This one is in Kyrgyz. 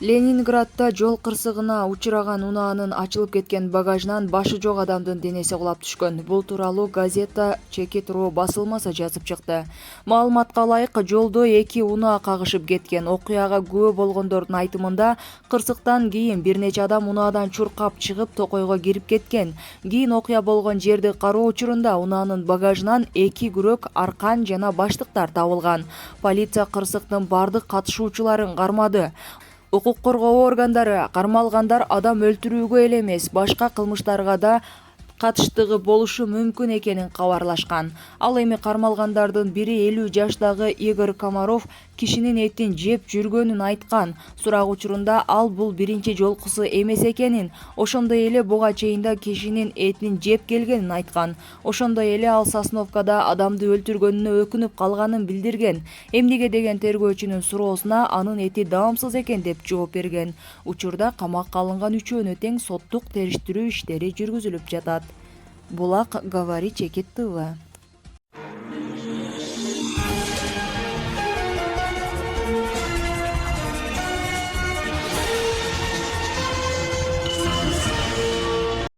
Ленинградда жол кырсыгына учураган унаанын ачылып кеткен багажынан башы жок адамдын денеси кулап түшкөн. Бул тууралуу газета Чекит.ру басылмасы жазып чыкты. Маалыматка ылайык, жолдо эки унаа кагышып кеткен. Окуяга күбө болгондордун айтымында, кырсыктан кийин бир нече адам унаадан чуркап чыгып, токойго кирип кеткен. Кийин окуя болгон жерди кароо учурунда унаанын багажынан эки күрөк, аркан жана баштыктар табылган. Полиция кырсыктын бардык катышуучуларын кармады. Укук коргоо органдары кармалгандар адам өлтүрүүгө эле эмес, башка кылмыштарга да катыштыгы болушу мүмкүн экенин кабарлашкан. Ал эми кармалгандардын бири 50 жаштагы Игорь Комаров кишинин этин жеп жүргөнүн айткан. Сурак учурунда ал бул биринчи жолкусу эмес экенин, ошондой эле буга чейин да кишинин этин жеп келгенин айткан. Ошондой эле ал Сосновкада адамды өлтүргөнүнө өкүнүп калганын билдирген. Эмнеге деген тергөөчүнүн суроосуна анын эти даамсыз экен деп жооп берген. Учурда камакка алынган үчөөнө тең соттук териштирүү иштери жүргүзүлүп жатат. Булак говори Чекит ТВ.